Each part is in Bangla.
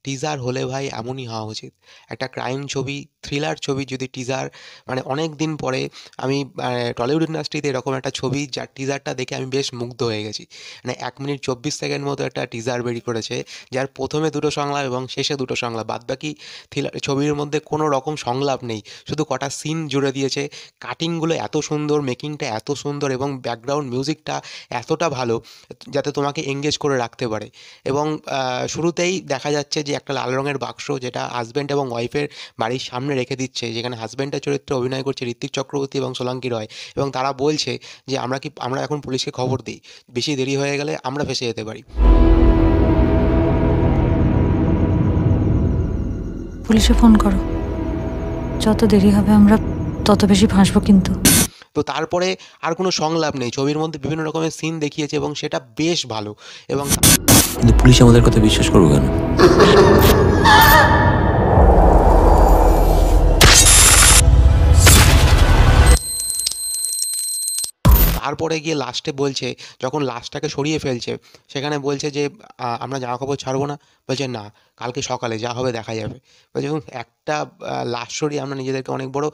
টিজার হলে ভাই এমনই হওয়া উচিত। একটা ক্রাইম ছবি, থ্রিলার ছবি যদি টিজার, মানে অনেক দিন পরে আমি টলিউড ইন্ডাস্ট্রিতে এরকম একটা ছবি যার টিজারটা দেখে আমি বেশ মুগ্ধ হয়ে গেছি। মানে 1 মিনিট 24 সেকেন্ড মতো একটা টিজার বেরিয়ে করেছে, যার প্রথমে দুটো সংলাপ এবং শেষে দুটো সংলাপ, বাদবাকি ছবির মধ্যে কোনো রকম সংলাপ নেই, শুধু কটা সিন জুড়ে দিয়েছে। কাটিংগুলো এত সুন্দর, মেকিংটা এত সুন্দর এবং ব্যাকগ্রাউন্ড মিউজিকটা এতটা ভালো যাতে তোমাকে এঙ্গেজ করে রাখতে পারে। এবং শুরুতেই দেখা যাচ্ছে যে একটা লাল রঙের বাক্স, যেটা হাজব্যান্ড এবং ওয়াইফের বাড়ির সামনে রেখে দিচ্ছে, যেখানে হাজব্যান্ডের চরিত্রে অভিনয় করছে ঋত্বিক চক্রবর্তী এবং সোলাঙ্কি রয়। এবং তারা বলছে যে আমরা এখন পুলিশকে খবর দিই, বেশি দেরি হয়ে গেলে আমরা ফেঁসে যেতে পারি। পুলিশে ফোন করো, যত দেরি হবে আমরা তত বেশি ফাঁসবো কিন্তু। তো তারপরে আর কোনো সংলাপ নেই, ছবির মধ্যে বিভিন্ন রকমের সিন দেখিয়েছে এবং সেটা বেশ ভালো। এবং কিন্তু পুলিশ আমাদের কথা বিশ্বাস করবে কেন? তারপরে গিয়ে লাস্টে বলছে, যখন লাশটাকে সরিয়ে ফেলছে, সেখানে বলছে যে আমরা জামা কাপড় ছাড়বো না। বলছে না, কালকে সকালে যা হবে দেখা যাবে। বলছে একটা লাশ সরিয়ে আমরা নিজেদেরকে অনেক বড়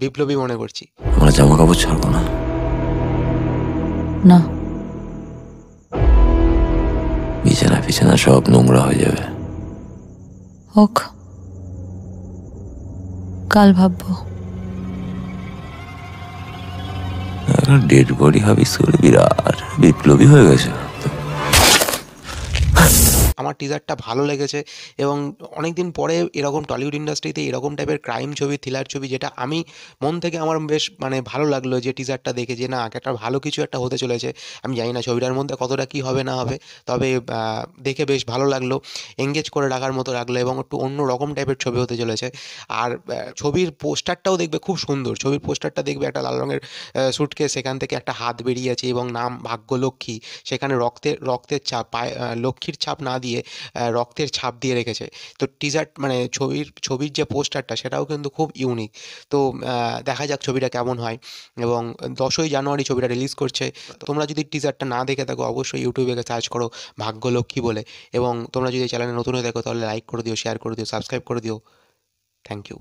বিপ্লবী মনে করছি। আমরা জামা কাপড় ছাড়বো না। না, বিছানা বিছানা সব নোংরা হয়ে যাবে। হোক, কাল ভাববো। ডেড বডি হাবিস করে বিরাট বিপ্লবী হয়ে গেছে। আমার টিজারটা ভালো লেগেছে এবং অনেক দিন পরে এরকম টলিউড ইন্ডাস্ট্রিতে এরকম টাইপের ক্রাইম ছবি, থ্রিলার ছবি, যেটা আমি মন থেকে আমার বেশ মানে ভালো লাগলো যে টিজারটা দেখে, যে না একটা ভালো কিছু একটা হতে চলেছে। আমি জানি না ছবিটার মধ্যে কতটা কী হবে না হবে, তবে দেখে বেশ ভালো লাগলো, এঙ্গেজ করে রাখার মতো লাগলো এবং একটু অন্য রকম টাইপের ছবি হতে চলেছে। আর ছবির পোস্টারটাও দেখবে খুব সুন্দর। ছবির পোস্টারটা দেখবে একটা লাল রঙের সুটকেস, সেখান থেকে একটা হাত বেরিয়ে আছে এবং নাম ভাগ্যলক্ষ্মী। সেখানে রক্তের ছাপ, লক্ষ্মীর ছাপ না দিয়ে রক্তের ছাপ দিয়ে রেখেছে। তো টিজার মানে ছবির যে পোস্টারটা সেটাও কিন্তু খুব ইউনিক। তো দেখা যাক ছবিটা কেমন হয়। এবং 10ই জানুয়ারি ছবিটা রিলিজ করছে। তোমরা যদি টিজারটা না দেখে থাকো অবশ্যই ইউটিউবে সার্চ করো ভাগ্যলক্ষ্মী বলে। এবং তোমরা যদি চ্যানেলে নতুন হয়ে থাকো তাহলে লাইক করে দিও, শেয়ার করে দিও, সাবস্ক্রাইব করে দিও। Thank you.